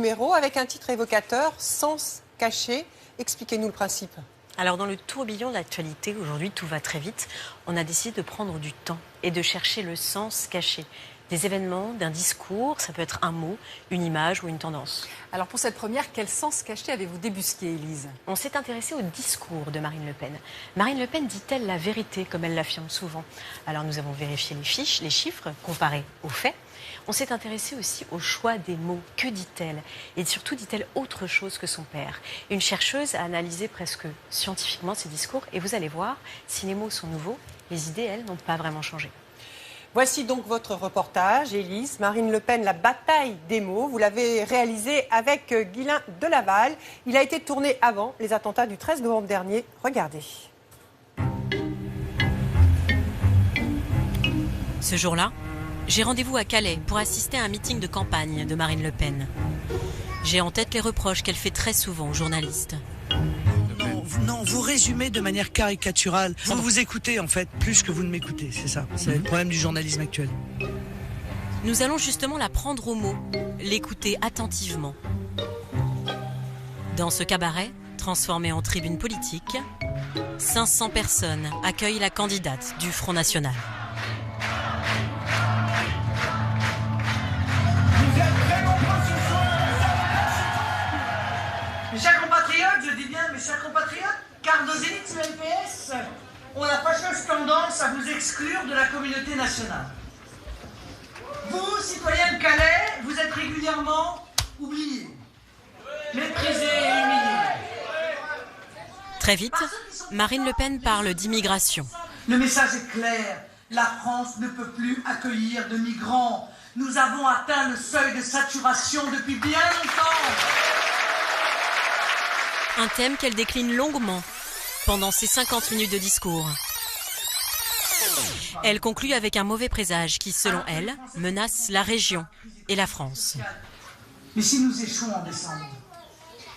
numéro avec un titre évocateur, Sens caché. Expliquez-nous le principe. Alors dans le tourbillon de l'actualité, aujourd'hui tout va très vite, on a décidé de prendre du temps et de chercher le sens caché. Des événements, d'un discours, ça peut être un mot, une image ou une tendance. Alors pour cette première, quel sens caché avez-vous débusqué, Élise? On s'est intéressé au discours de Marine Le Pen. Marine Le Pen dit-elle la vérité, comme elle l'affirme souvent? Alors nous avons vérifié les chiffres, comparés aux faits. On s'est intéressé aussi au choix des mots. Que dit-elle? Et surtout, dit-elle autre chose que son père? Une chercheuse a analysé presque scientifiquement ces discours. Et vous allez voir, si les mots sont nouveaux, les idées, elles, n'ont pas vraiment changé. Voici donc votre reportage, Élise. Marine Le Pen, la bataille des mots. Vous l'avez réalisé avec Guylain Delaval. Il a été tourné avant les attentats du 13 novembre dernier. Regardez. Ce jour-là, j'ai rendez-vous à Calais pour assister à un meeting de campagne de Marine Le Pen. J'ai en tête les reproches qu'elle fait très souvent aux journalistes. Non, vous résumez de manière caricaturale. Vous écoutez en fait plus que vous ne m'écoutez, c'est ça. C'est le problème du journalisme actuel. Nous allons justement la prendre au mot, l'écouter attentivement. Dans ce cabaret, transformé en tribune politique, 500 personnes accueillent la candidate du Front National. Mes chers compatriotes, je dis bien mes chers compatriotes, car nos élites du NPS ont la fâcheuse tendance à vous exclure de la communauté nationale. Vous, citoyens de Calais, vous êtes régulièrement oubliés, méprisés et humiliés. Très vite, Marine Le Pen parle d'immigration. Le message est clair, la France ne peut plus accueillir de migrants. Nous avons atteint le seuil de saturation depuis bien longtemps. Un thème qu'elle décline longuement pendant ses 50 minutes de discours. Elle conclut avec un mauvais présage qui, selon elle, menace la région et la France. Mais si nous échouons en décembre,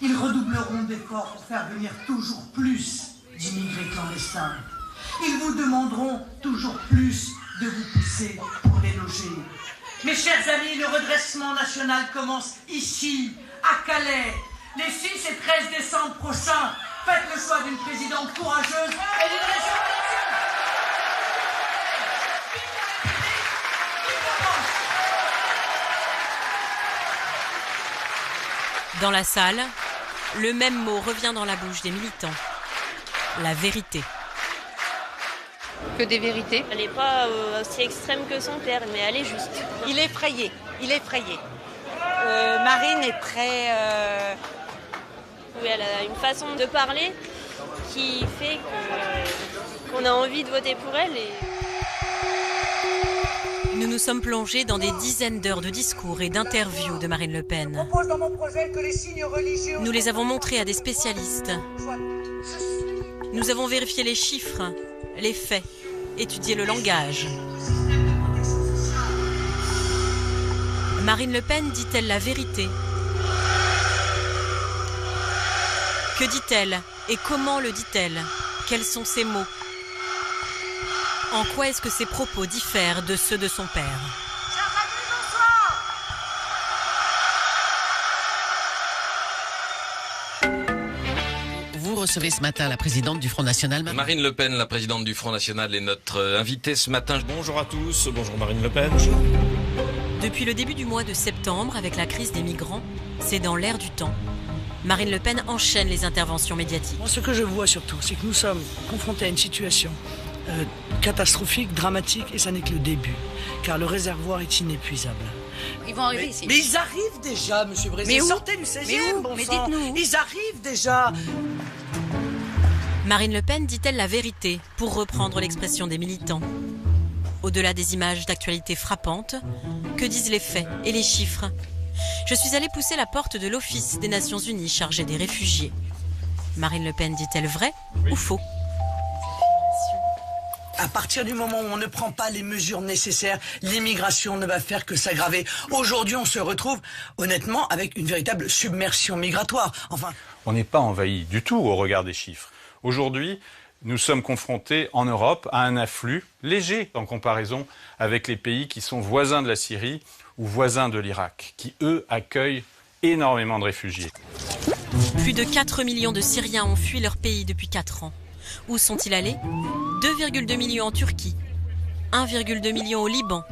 ils redoubleront d'efforts pour faire venir toujours plus d'immigrés clandestins. Ils vous demanderont toujours plus de vous pousser pour les loger. Mes chers amis, le redressement national commence ici, à Calais. Les 6 et 13 décembre prochains, faites le choix d'une présidente courageuse et d'une région courageuse. Dans la salle, le même mot revient dans la bouche des militants. La vérité. Que des vérités. Elle n'est pas aussi extrême que son père, mais elle est juste. Il est effrayé, il est effrayé. Marine est très... Oui, elle a une façon de parler qui fait qu'on a envie de voter pour elle. Nous nous sommes plongés dans des dizaines d'heures de discours et d'interviews de Marine Le Pen. Nous les avons montrés à des spécialistes. Nous avons vérifié les chiffres, les faits, étudié le langage. Marine Le Pen dit-elle la vérité? Que dit-elle et comment le dit-elle? Quels sont ses mots? En quoi est-ce que ses propos diffèrent de ceux de son père? Vous recevez ce matin la présidente du Front National. Marine Le Pen, la présidente du Front National, est notre invitée ce matin. Bonjour à tous, bonjour Marine Le Pen. Depuis le début du mois de septembre, avec la crise des migrants, c'est dans l'air du temps. Marine Le Pen enchaîne les interventions médiatiques. Moi, ce que je vois surtout, c'est que nous sommes confrontés à une situation catastrophique, dramatique, et ça n'est que le début, car le réservoir est inépuisable. Ils vont arriver ici. Mais ils arrivent déjà, monsieur Brézé. Mais où? Sortez du 16e, bon Mais sang. dites-nous où? Ils arrivent déjà. Marine Le Pen dit-elle la vérité, pour reprendre l'expression des militants? Au-delà des images d'actualité frappantes, que disent les faits et les chiffres? Je suis allée pousser la porte de l'Office des Nations Unies chargé des réfugiés. Marine Le Pen dit-elle vrai ou faux? À partir du moment où on ne prend pas les mesures nécessaires, l'immigration ne va faire que s'aggraver. Aujourd'hui, on se retrouve, honnêtement, avec une véritable submersion migratoire. Enfin, On n'est pas envahi du tout au regard des chiffres. Aujourd'hui, nous sommes confrontés en Europe à un afflux léger en comparaison avec les pays qui sont voisins de la Syrie ou voisins de l'Irak, qui, eux, accueillent énormément de réfugiés. Plus de 4 millions de Syriens ont fui leur pays depuis 4 ans. Où sont-ils allés ? 2,2 millions en Turquie, 1,2 million au Liban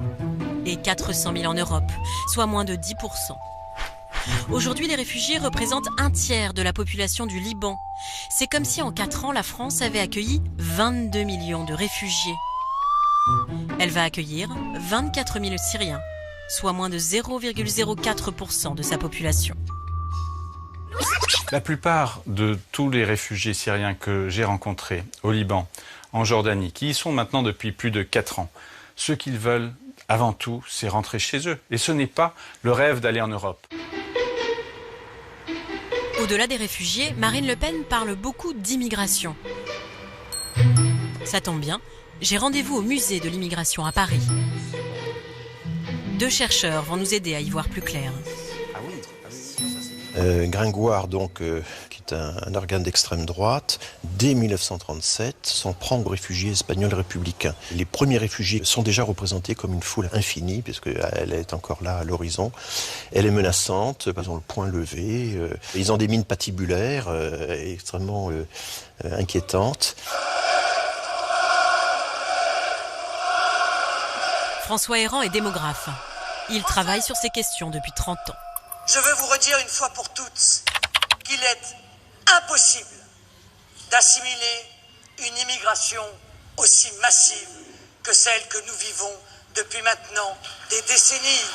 et 400 000 en Europe, soit moins de 10%. Aujourd'hui, les réfugiés représentent un tiers de la population du Liban. C'est comme si en 4 ans, la France avait accueilli 22 millions de réfugiés. Elle va accueillir 24 000 Syriens, soit moins de 0,04% de sa population. La plupart de tous les réfugiés syriens que j'ai rencontrés au Liban, en Jordanie, qui y sont maintenant depuis plus de 4 ans, ce qu'ils veulent avant tout, c'est rentrer chez eux. Et ce n'est pas le rêve d'aller en Europe. Au-delà des réfugiés, Marine Le Pen parle beaucoup d'immigration. Ça tombe bien, j'ai rendez-vous au musée de l'immigration à Paris. 2 chercheurs vont nous aider à y voir plus clair. Gringoire, donc, qui est un organe d'extrême droite, dès 1937, s'en prend aux réfugiés espagnols républicains. Les premiers réfugiés sont déjà représentés comme une foule infinie, puisqu'elle est encore là à l'horizon. Elle est menaçante, ils ont le poing levé, ils ont des mines patibulaires extrêmement inquiétantes. François Héran est démographe. Il travaille sur ces questions depuis 30 ans. Je veux vous redire une fois pour toutes qu'il est impossible d'assimiler une immigration aussi massive que celle que nous vivons depuis maintenant des décennies.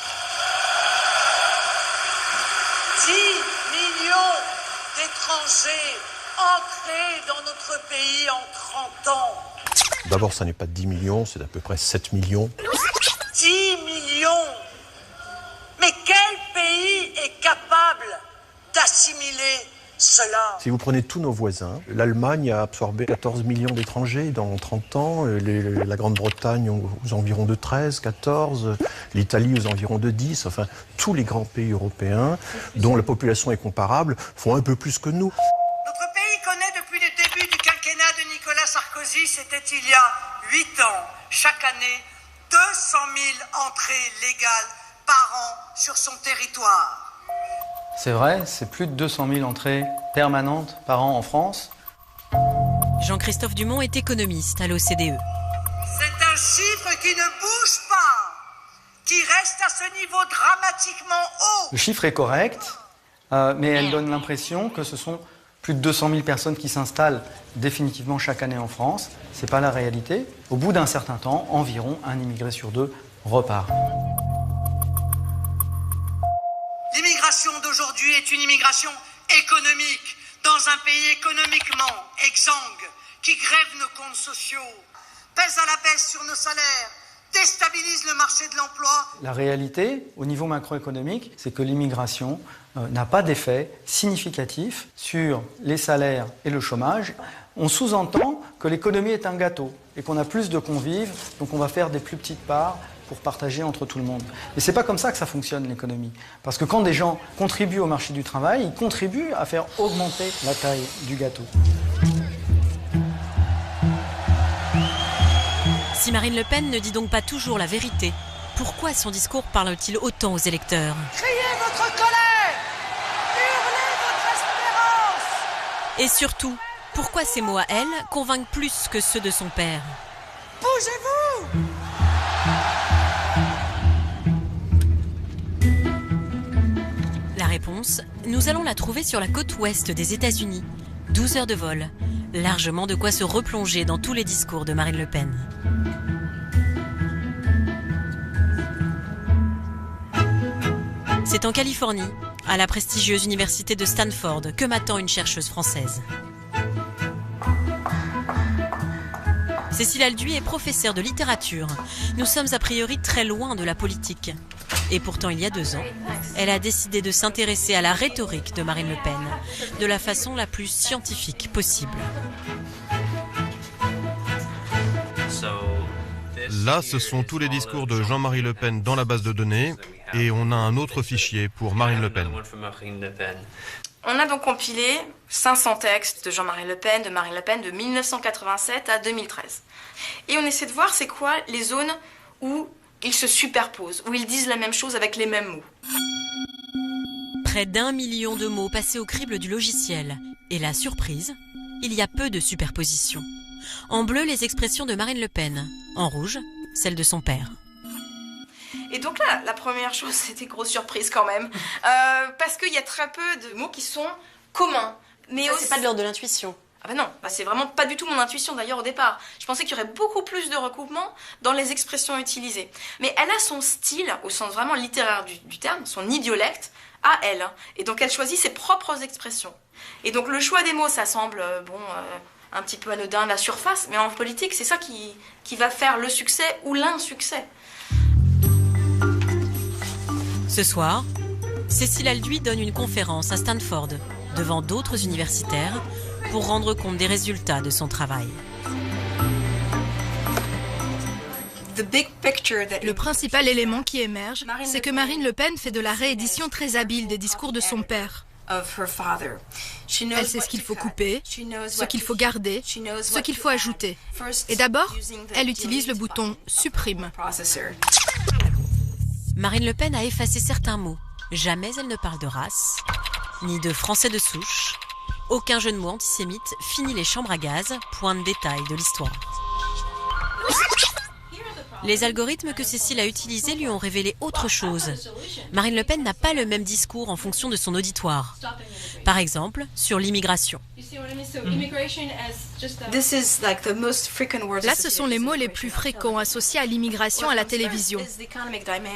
10 millions d'étrangers entrés dans notre pays en 30 ans. D'abord, ça n'est pas 10 millions, c'est à peu près 7 millions. 10 millions! Mais quel pays est capable d'assimiler cela? Si vous prenez tous nos voisins, l'Allemagne a absorbé 14 millions d'étrangers dans 30 ans, la Grande-Bretagne aux environs de 13, 14, l'Italie aux environs de 10, enfin tous les grands pays européens dont la population est comparable font un peu plus que nous. Notre pays connaît depuis le début du quinquennat de Nicolas Sarkozy, c'était il y a 8 ans, chaque année, 200 000 entrées légales par an sur son territoire. C'est vrai, c'est plus de 200 000 entrées permanentes par an en France. Jean-Christophe Dumont est économiste à l'OCDE. C'est un chiffre qui ne bouge pas, qui reste à ce niveau dramatiquement haut. Le chiffre est correct, mais elle donne l'impression que ce sont plus de 200 000 personnes qui s'installent définitivement chaque année en France. Ce n'est pas la réalité. Au bout d'un certain temps, environ un immigré sur 2 repart. L'immigration d'aujourd'hui est une immigration économique, dans un pays économiquement exsangue, qui grève nos comptes sociaux, pèse à la baisse sur nos salaires, déstabilise le marché de l'emploi. La réalité, au niveau macroéconomique, c'est que l'immigration n'a pas d'effet significatif sur les salaires et le chômage. On sous-entend que l'économie est un gâteau et qu'on a plus de convives, donc on va faire des plus petites parts pour partager entre tout le monde. Et c'est pas comme ça que ça fonctionne l'économie. Parce que quand des gens contribuent au marché du travail, ils contribuent à faire augmenter la taille du gâteau. Si Marine Le Pen ne dit donc pas toujours la vérité, pourquoi son discours parle-t-il autant aux électeurs ? Criez votre colère! Hurlez votre espérance! Et surtout, pourquoi ces mots à elle convainquent plus que ceux de son père ? Bougez-vous! La réponse, nous allons la trouver sur la côte ouest des États-Unis. 12 heures de vol, largement de quoi se replonger dans tous les discours de Marine Le Pen. C'est en Californie, à la prestigieuse université de Stanford, que m'attend une chercheuse française. Cécile Alduy est professeure de littérature. Nous sommes a priori très loin de la politique. Et pourtant, il y a 2 ans, elle a décidé de s'intéresser à la rhétorique de Marine Le Pen, de la façon la plus scientifique possible. Là, ce sont tous les discours de Jean-Marie Le Pen dans la base de données, et on a un autre fichier pour Marine Le Pen. On a donc compilé 500 textes de Jean-Marie Le Pen, de Marine Le Pen, de 1987 à 2013. Et on essaie de voir c'est quoi les zones où ils se superposent, où ils disent la même chose avec les mêmes mots. Près d'1 million de mots passés au crible du logiciel. Et la surprise, il y a peu de superposition. En bleu, les expressions de Marine Le Pen. En rouge, celles de son père. Et donc là, la première chose, c'était grosse surprise quand même. Parce qu'il y a très peu de mots qui sont communs. Mais c'est pas de l'ordre de l'intuition. Ah ben non, c'est vraiment pas du tout mon intuition d'ailleurs au départ. Je pensais qu'il y aurait beaucoup plus de recoupement dans les expressions utilisées. Mais elle a son style, au sens vraiment littéraire du terme, son idiolecte, à elle. Et donc elle choisit ses propres expressions. Et donc le choix des mots, ça semble, un petit peu anodin à la surface, mais en politique, c'est ça qui va faire le succès ou l'insuccès. Ce soir, Cécile Alduy donne une conférence à Stanford, devant d'autres universitaires, pour rendre compte des résultats de son travail. Le principal élément qui émerge, c'est que Marine Le Pen fait de la réédition très habile des discours de son père. Elle sait ce qu'il faut couper, ce qu'il faut garder, ce qu'il faut ajouter. Et d'abord, elle utilise le bouton « Supprime ». Marine Le Pen a effacé certains mots. Jamais elle ne parle de race, ni de français de souche. Aucun jeu de mots antisémite, fini les chambres à gaz, point de détail de l'histoire. Les algorithmes que Cécile a utilisés lui ont révélé autre chose. Marine Le Pen n'a pas le même discours en fonction de son auditoire. Par exemple, sur l'immigration. Là, ce sont les mots les plus fréquents associés à l'immigration à la télévision.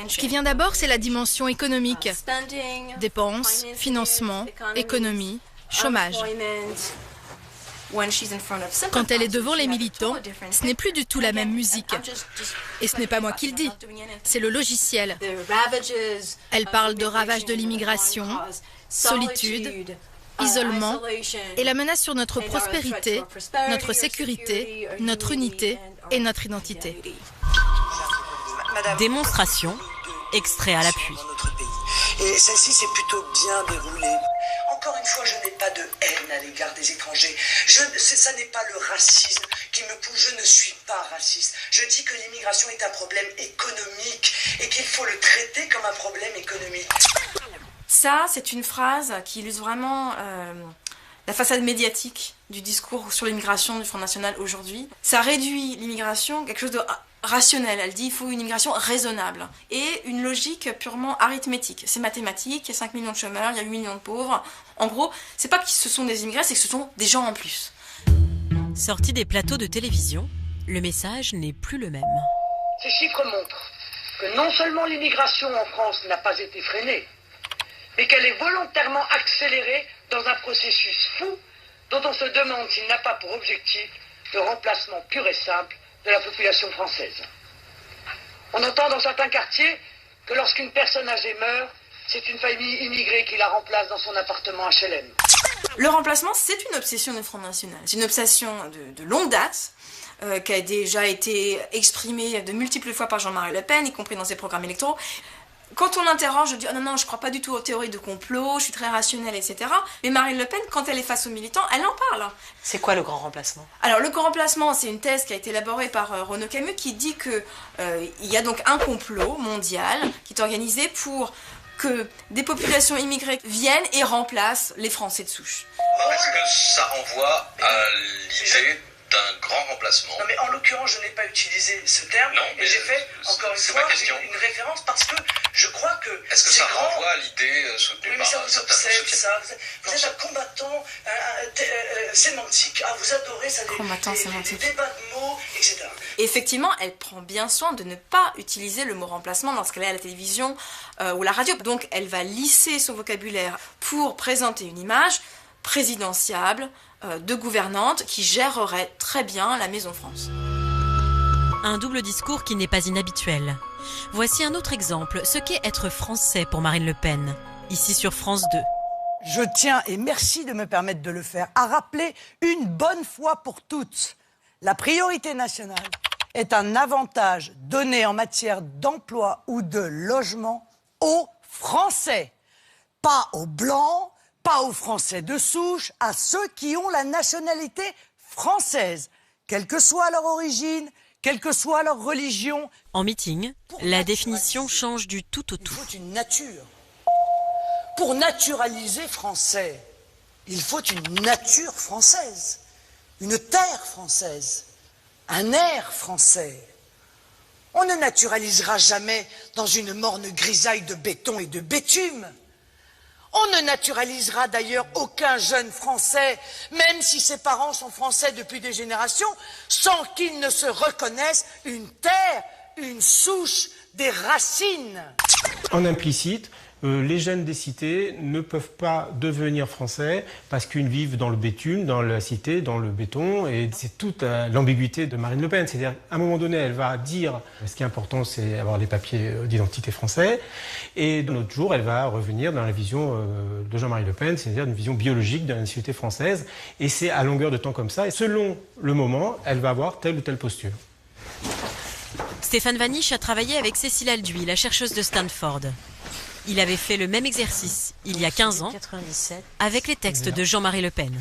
Ce qui vient d'abord, c'est la dimension économique. Dépenses, financement, économie, chômage. Quand elle est devant les militants, ce n'est plus du tout la même musique. Et ce n'est pas moi qui le dis, c'est le logiciel. Elle parle de ravages de l'immigration, solitude, isolement et la menace sur notre prospérité, notre sécurité, notre unité et notre identité. Démonstration, extrait à l'appui. Et celle-ci s'est plutôt bien déroulée. Encore une fois, je n'ai pas de haine à l'égard des étrangers. Ça n'est pas le racisme qui me pousse. Je ne suis pas raciste. Je dis que l'immigration est un problème économique et qu'il faut le traiter comme un problème économique. Ça, c'est une phrase qui illustre vraiment la façade médiatique du discours sur l'immigration du Front National aujourd'hui. Ça réduit l'immigration à quelque chose de rationnel. Elle dit qu'il faut une immigration raisonnable et une logique purement arithmétique. C'est mathématique, il y a 5 millions de chômeurs, il y a 8 millions de pauvres. En gros, c'est pas que ce sont des immigrés, c'est que ce sont des gens en plus. Sorti des plateaux de télévision, le message n'est plus le même. Ces chiffres montrent que non seulement l'immigration en France n'a pas été freinée, mais qu'elle est volontairement accélérée dans un processus fou dont on se demande s'il n'a pas pour objectif le remplacement pur et simple de la population française. On entend dans certains quartiers que lorsqu'une personne âgée meurt, c'est une famille immigrée qui la remplace dans son appartement HLM. Le remplacement, c'est une obsession du Front National. C'est une obsession de longue date, qui a déjà été exprimée de multiples fois par Jean-Marie Le Pen, y compris dans ses programmes électoraux. Quand on l'interroge, je dis « Oh non, je crois pas du tout aux théories de complot, je suis très rationnelle, etc. » Mais Marine Le Pen, quand elle est face aux militants, elle en parle. C'est quoi le grand remplacement ? Alors, le grand remplacement, c'est une thèse qui a été élaborée par Renaud Camus qui dit que il y a donc un complot mondial qui est organisé pour que des populations immigrées viennent et remplacent les Français de souche. Est-ce que ça renvoie à l'idée d'un grand remplacement? Non mais en l'occurrence, je n'ai pas utilisé ce terme, et j'ai fait encore une fois une référence parce que je crois que... Est-ce que ça renvoie à l'idée soutenue par certains sociétés? Vous êtes un combattant sémantique, vous adorez ça, les débats de mots, etc. Et effectivement, elle prend bien soin de ne pas utiliser le mot remplacement lorsqu'elle est à la télévision ou la radio. Donc elle va lisser son vocabulaire pour présenter une image présidentiable, de gouvernante qui gérerait très bien la Maison France. Un double discours qui n'est pas inhabituel. Voici un autre exemple, ce qu'est être français pour Marine Le Pen, ici sur France 2. Je tiens, et merci de me permettre de le faire, à rappeler une bonne fois pour toutes. La priorité nationale est un avantage donné en matière d'emploi ou de logement aux Français, pas aux Blancs, pas aux Français de souche, à ceux qui ont la nationalité française, quelle que soit leur origine, quelle que soit leur religion. En meeting, la définition change du tout au tout. Il faut une nature. Pour naturaliser français, il faut une nature française, une terre française, un air français. On ne naturalisera jamais dans une morne grisaille de béton et de bétume. On ne naturalisera d'ailleurs aucun jeune Français, même si ses parents sont Français depuis des générations, sans qu'ils ne se reconnaissent une terre, une souche, des racines. En implicite, les jeunes des cités ne peuvent pas devenir français parce qu'ils vivent dans le bitume, dans la cité, dans le béton. Et c'est toute l'ambiguïté de Marine Le Pen. C'est-à-dire, à un moment donné, elle va dire ce qui est important, c'est avoir les papiers d'identité français. Et d'un autre jour, elle va revenir dans la vision de Jean-Marie Le Pen, c'est-à-dire une vision biologique de la nationalité française. Et c'est à longueur de temps comme ça. Et selon le moment, elle va avoir telle ou telle posture. Stéphane Vanish a travaillé avec Cécile Alduy, la chercheuse de Stanford. Il avait fait le même exercice, il y a 15 ans, avec les textes de Jean-Marie Le Pen.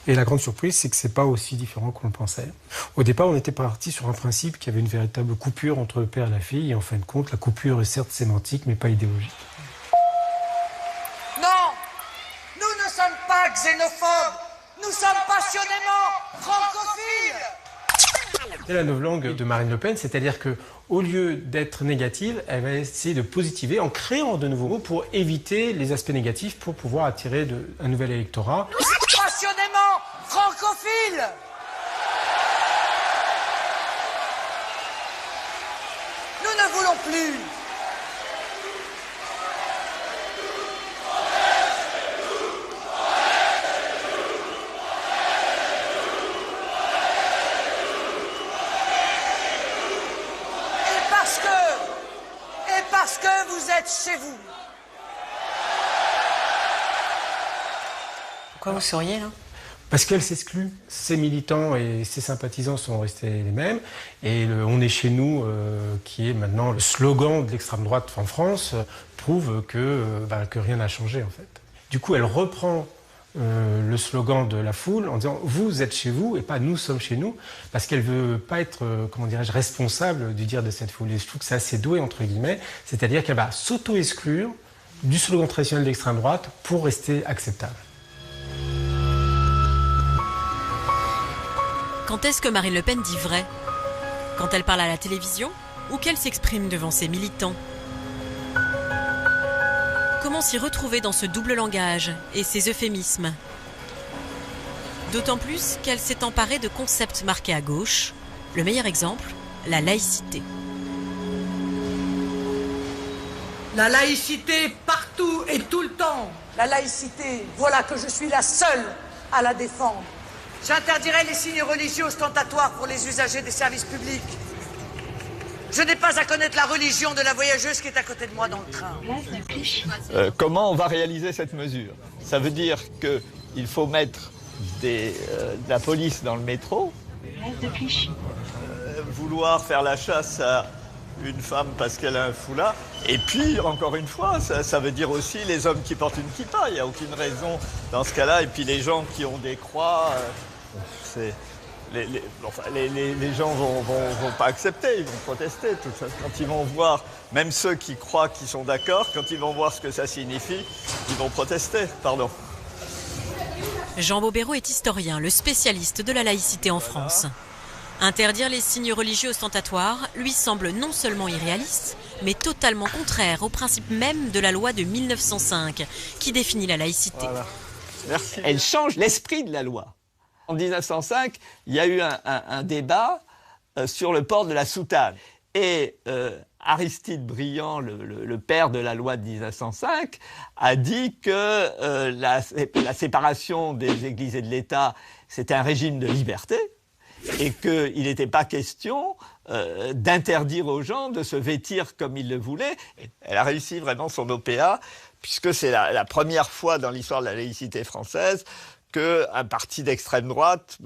Et la grande surprise, c'est que c'est pas aussi différent qu'on le pensait. Au départ, on était parti sur un principe qu'il y avait une véritable coupure entre le père et la fille. Et en fin de compte, la coupure est certes sémantique, mais pas idéologique. Non, nous ne sommes pas xénophobes, nous sommes passionnément francophiles. C'est la novlangue de Marine Le Pen, c'est-à-dire que au lieu d'être négative, elle va essayer de positiver en créant de nouveaux mots pour éviter les aspects négatifs, pour pouvoir attirer un nouvel électorat. Passionnément francophile. Nous ne voulons plus. Parce que vous êtes chez vous. Pourquoi vous souriez là? Parce qu'elle s'exclut. Ses militants et ses sympathisants sont restés les mêmes. Et on est chez nous, qui est maintenant le slogan de l'extrême droite en France, prouve que rien n'a changé en fait. Du coup, elle reprend le slogan de la foule en disant « vous êtes chez vous » et pas « nous sommes chez nous », parce qu'elle veut pas être, responsable du dire de cette foule. Et je trouve que c'est assez doué, entre guillemets, c'est-à-dire qu'elle va s'auto-exclure du slogan traditionnel de l'extrême droite pour rester acceptable. Quand est-ce que Marine Le Pen dit vrai? Quand elle parle à la télévision ou qu'elle s'exprime devant ses militants? Comment s'y retrouver dans ce double langage et ces euphémismes? D'autant plus qu'elle s'est emparée de concepts marqués à gauche. Le meilleur exemple, la laïcité. La laïcité partout et tout le temps. La laïcité, voilà que je suis la seule à la défendre. J'interdirai les signes religieux ostentatoires pour les usagers des services publics. Je n'ai pas à connaître la religion de la voyageuse qui est à côté de moi dans le train. Comment on va réaliser cette mesure? Ça veut dire qu'il faut mettre de la police dans le métro, vouloir faire la chasse à une femme parce qu'elle a un foulard, et puis, encore une fois, ça veut dire aussi les hommes qui portent une kippa. Il n'y a aucune raison dans ce cas-là. Et puis les gens qui ont des croix, les gens vont pas accepter, ils vont protester. Tout ça. Quand ils vont voir, même ceux qui croient qu'ils sont d'accord, quand ils vont voir ce que ça signifie, ils vont protester. Pardon. Jean Bobéro est historien, le spécialiste de la laïcité en France. Interdire les signes religieux ostentatoires lui semble non seulement irréaliste, mais totalement contraire au principe même de la loi de 1905 qui définit la laïcité. Voilà. Merci. Elle change l'esprit de la loi. En 1905, il y a eu un débat sur le port de la soutane. Et Aristide Briand, le père de la loi de 1905, a dit que la séparation des églises et de l'État, c'était un régime de liberté et qu'il n'était pas question d'interdire aux gens de se vêtir comme ils le voulaient. Et elle a réussi vraiment son OPA, puisque c'est la première fois dans l'histoire de la laïcité française qu'un parti d'extrême droite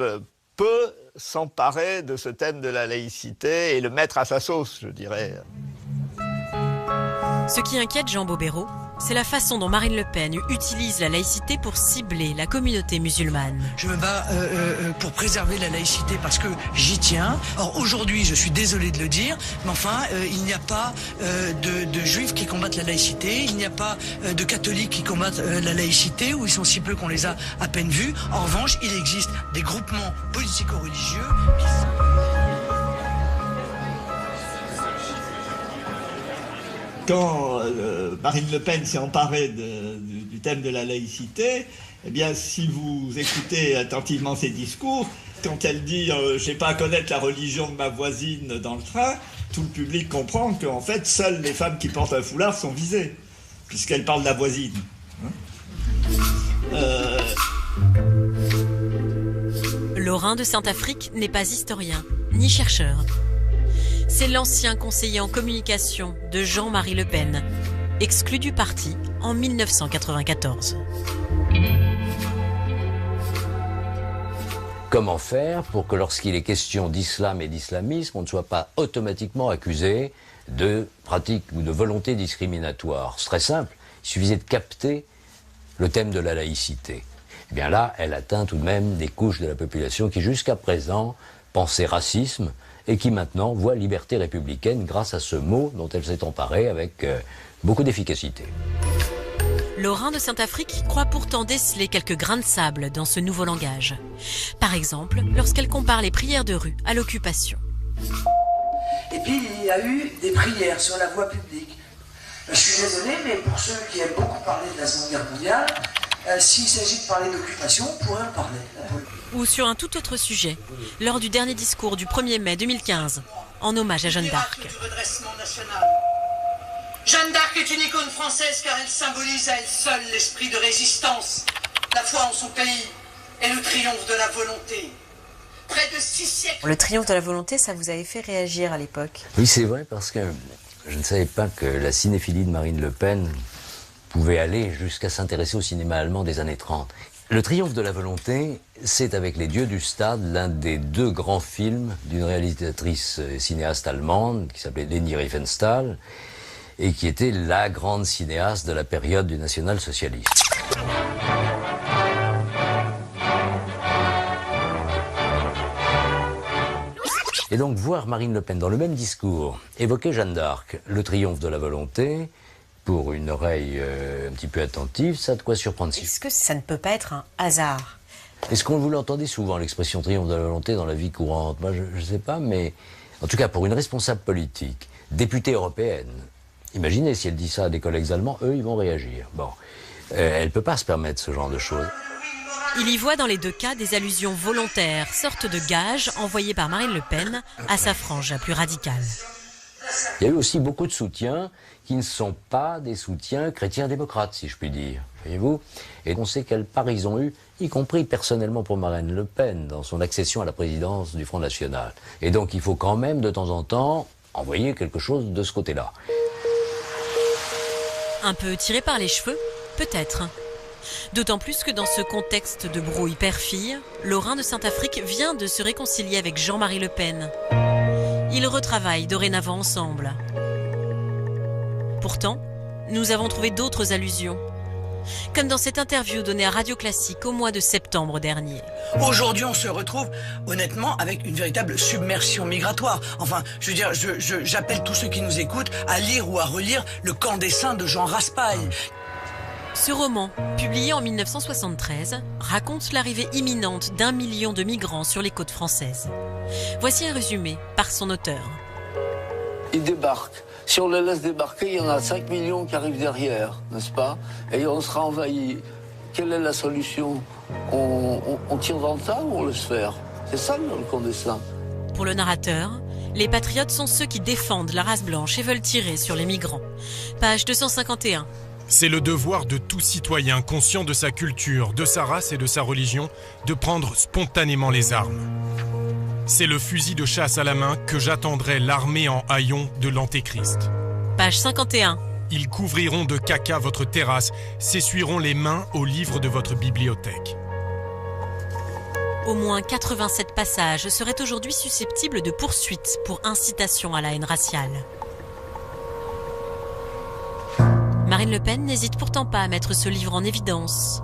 peut s'emparer de ce thème de la laïcité et le mettre à sa sauce, je dirais. Ce qui inquiète Jean Bobéro, C'est la façon dont Marine Le Pen utilise la laïcité pour cibler la communauté musulmane. Je me bats pour préserver la laïcité parce que j'y tiens. Or aujourd'hui, je suis désolé de le dire, mais enfin, il n'y a pas de juifs qui combattent la laïcité, il n'y a pas de catholiques qui combattent la laïcité, ou ils sont si peu qu'on les a à peine vus. En revanche, il existe des groupements politico-religieux qui sont... Quand Marine Le Pen s'est emparée du thème de la laïcité, eh bien, si vous écoutez attentivement ses discours, quand elle dit « j'ai pas à connaître la religion de ma voisine dans le train », tout le public comprend qu'en fait, seules les femmes qui portent un foulard sont visées, puisqu'elle parle de la voisine. Laurin de Saint-Affrique n'est pas historien, ni chercheur. C'est l'ancien conseiller en communication de Jean-Marie Le Pen, exclu du parti en 1994. Comment faire pour que lorsqu'il est question d'islam et d'islamisme, on ne soit pas automatiquement accusé de pratique ou de volonté discriminatoire? C'est très simple, il suffisait de capter le thème de la laïcité. Eh bien là, elle atteint tout de même des couches de la population qui jusqu'à présent pensaient racisme, et qui maintenant voit liberté républicaine grâce à ce mot dont elle s'est emparée avec beaucoup d'efficacité. Laurin de Saint-Affrique croit pourtant déceler quelques grains de sable dans ce nouveau langage. Par exemple, lorsqu'elle compare les prières de rue à l'occupation. Et puis il y a eu des prières sur la voie publique. Je suis désolé, mais pour ceux qui aiment beaucoup parler de la Seconde Guerre mondiale, s'il s'agit de parler d'occupation, on pourrait en parler. Ou sur un tout autre sujet, lors du dernier discours du 1er mai 2015, en hommage à Jeanne d'Arc. Jeanne d'Arc est une icône française car elle symbolise à elle seule l'esprit de résistance, la foi en son pays et le triomphe de la volonté. Près de 6 siècles... Le triomphe de la volonté, ça vous avait fait réagir à l'époque? Oui, c'est vrai, parce que je ne savais pas que la cinéphilie de Marine Le Pen pouvait aller jusqu'à s'intéresser au cinéma allemand des années 30. Le triomphe de la volonté, c'est avec Les Dieux du Stade, l'un des 2 grands films d'une réalisatrice et cinéaste allemande qui s'appelait Leni Riefenstahl et qui était la grande cinéaste de la période du national-socialisme. Et donc voir Marine Le Pen dans le même discours évoquer Jeanne d'Arc, le triomphe de la volonté, pour une oreille un petit peu attentive, ça a de quoi surprendre. Est-ce que ça ne peut pas être un hasard? Est-ce qu'on vous l'entendait souvent, l'expression triomphe de la volonté, dans la vie courante? Moi, je ne sais pas, mais en tout cas, pour une responsable politique, députée européenne, imaginez si elle dit ça à des collègues allemands, eux, ils vont réagir. Bon, elle ne peut pas se permettre ce genre de choses. Il y voit dans les 2 cas des allusions volontaires, sorte de gages envoyés par Marine Le Pen à sa frange la plus radicale. Il y a eu aussi beaucoup de soutiens qui ne sont pas des soutiens chrétiens-démocrates, si je puis dire, voyez-vous. Et on sait quelle part ils ont eu, y compris personnellement pour Marine Le Pen, dans son accession à la présidence du Front National. Et donc il faut quand même, de temps en temps, envoyer quelque chose de ce côté-là. Un peu tiré par les cheveux, peut-être. D'autant plus que dans ce contexte de brouille père-fille, Laurin de Saint-Affrique vient de se réconcilier avec Jean-Marie Le Pen. Ils retravaillent dorénavant ensemble. Pourtant, nous avons trouvé d'autres allusions. Comme dans cette interview donnée à Radio Classique au mois de septembre dernier. Aujourd'hui, on se retrouve honnêtement avec une véritable submersion migratoire. Enfin, je veux dire, j'appelle tous ceux qui nous écoutent à lire ou à relire Le Camp des Saints de Jean Raspail. Ce roman, publié en 1973, raconte l'arrivée imminente d'1 million de migrants sur les côtes françaises. Voici un résumé par son auteur. Ils débarquent. Si on les laisse débarquer, il y en a 5 millions qui arrivent derrière, n'est-ce pas? Et on sera envahi. Quelle est la solution? On tire dans le tas ou on laisse faire? C'est ça le camp des saints. Pour le narrateur, les patriotes sont ceux qui défendent la race blanche et veulent tirer sur les migrants. Page 251. C'est le devoir de tout citoyen conscient de sa culture, de sa race et de sa religion de prendre spontanément les armes. C'est le fusil de chasse à la main que j'attendrai l'armée en haillons de l'Antéchrist. Page 51. Ils couvriront de caca votre terrasse, s'essuieront les mains aux livres de votre bibliothèque. Au moins 87 passages seraient aujourd'hui susceptibles de poursuites pour incitation à la haine raciale. Marine Le Pen n'hésite pourtant pas à mettre ce livre en évidence.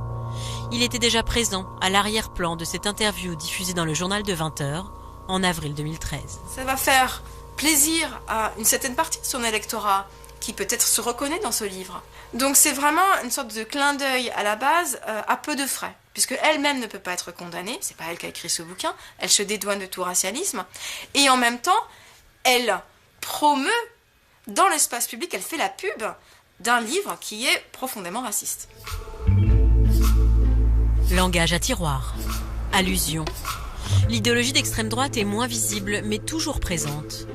Il était déjà présent à l'arrière-plan de cette interview diffusée dans le journal de 20h en avril 2013. Ça va faire plaisir à une certaine partie de son électorat qui peut-être se reconnaît dans ce livre. Donc c'est vraiment une sorte de clin d'œil à la base à peu de frais, puisque elle-même ne peut pas être condamnée, c'est pas elle qui a écrit ce bouquin, elle se dédouane de tout racialisme, et en même temps, elle promeut dans l'espace public, elle fait la pub d'un livre qui est profondément raciste. Langage à tiroir, allusion. L'idéologie d'extrême droite est moins visible, mais toujours présente.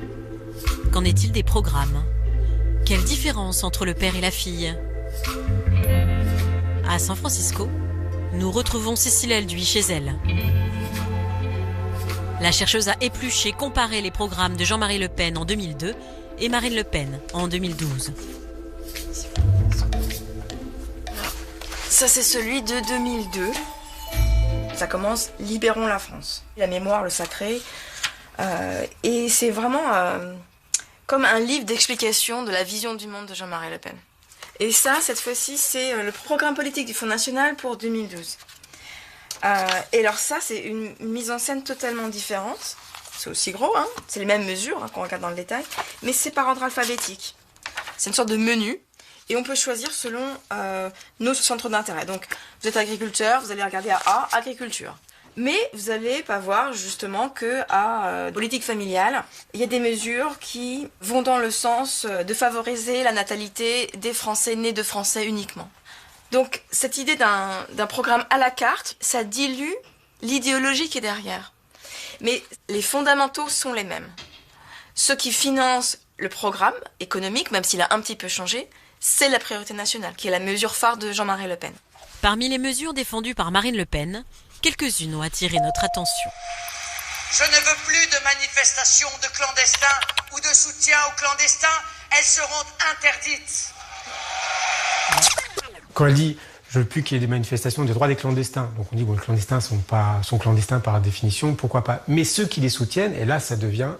Qu'en est-il des programmes ? Quelle différence entre le père et la fille ? À San Francisco, nous retrouvons Cécile Elduy chez elle. La chercheuse a épluché, comparé les programmes de Jean-Marie Le Pen en 2002 et Marine Le Pen en 2012. Ça, c'est celui de 2002. Ça commence « Libérons la France ». La mémoire, le sacré. Et c'est vraiment comme un livre d'explication de la vision du monde de Jean-Marie Le Pen. Et ça, cette fois-ci, c'est le programme politique du Front National pour 2012. Et alors ça, c'est une mise en scène totalement différente. C'est aussi gros, hein. C'est les mêmes mesures qu'on regarde dans le détail, mais c'est par ordre alphabétique. C'est une sorte de menu. Et on peut choisir selon nos centres d'intérêt. Donc, vous êtes agriculteur, vous allez regarder à A, agriculture. Mais vous n'allez pas voir justement que à politique familiale, il y a des mesures qui vont dans le sens de favoriser la natalité des Français nés de Français uniquement. Donc, cette idée d'un programme à la carte, ça dilue l'idéologie qui est derrière. Mais les fondamentaux sont les mêmes. Ceux qui financent le programme économique, même s'il a un petit peu changé, c'est la priorité nationale, qui est la mesure phare de Jean-Marie Le Pen. Parmi les mesures défendues par Marine Le Pen, quelques-unes ont attiré notre attention. Je ne veux plus de manifestations de clandestins ou de soutien aux clandestins. Elles seront interdites. Quand elle dit « je veux plus qu'il y ait des manifestations des droits des clandestins », donc on dit bon, les clandestins sont clandestins par définition, pourquoi pas. Mais ceux qui les soutiennent, et là ça devient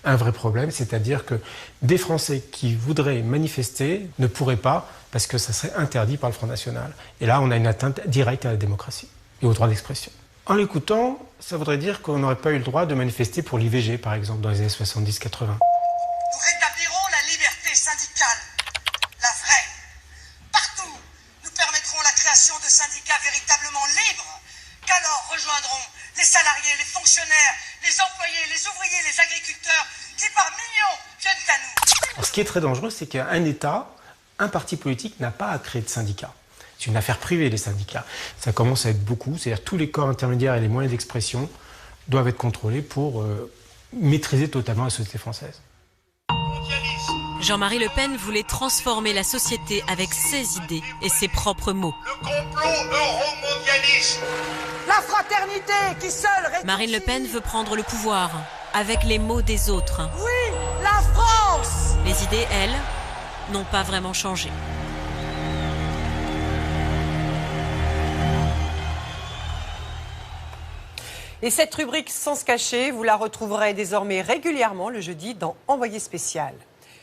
un vrai problème, c'est-à-dire que des Français qui voudraient manifester ne pourraient pas parce que ça serait interdit par le Front National. Et là, on a une atteinte directe à la démocratie et au droit d'expression. En l'écoutant, ça voudrait dire qu'on n'aurait pas eu le droit de manifester pour l'IVG, par exemple, dans les années 70-80. Nous rétablirons la liberté syndicale, la vraie. Partout, nous permettrons la création de syndicats véritablement libres, qu'alors rejoindront les salariés, les fonctionnaires, les employés, les ouvriers, les agriculteurs, qui par millions viennent à nous. Alors, ce qui est très dangereux, c'est qu'un État, un parti politique n'a pas à créer de syndicats. C'est une affaire privée, les syndicats. Ça commence à être beaucoup, c'est-à-dire tous les corps intermédiaires et les moyens d'expression doivent être contrôlés pour maîtriser totalement la société française. Jean-Marie Le Pen voulait transformer la société avec ses idées et ses propres mots. Le complot euromondialiste. La fraternité qui seule réconcilie. Marine Le Pen veut prendre le pouvoir avec les mots des autres. Oui, la France. Les idées, elles, n'ont pas vraiment changé. Et cette rubrique Sans se cacher, vous la retrouverez désormais régulièrement le jeudi dans Envoyé spécial.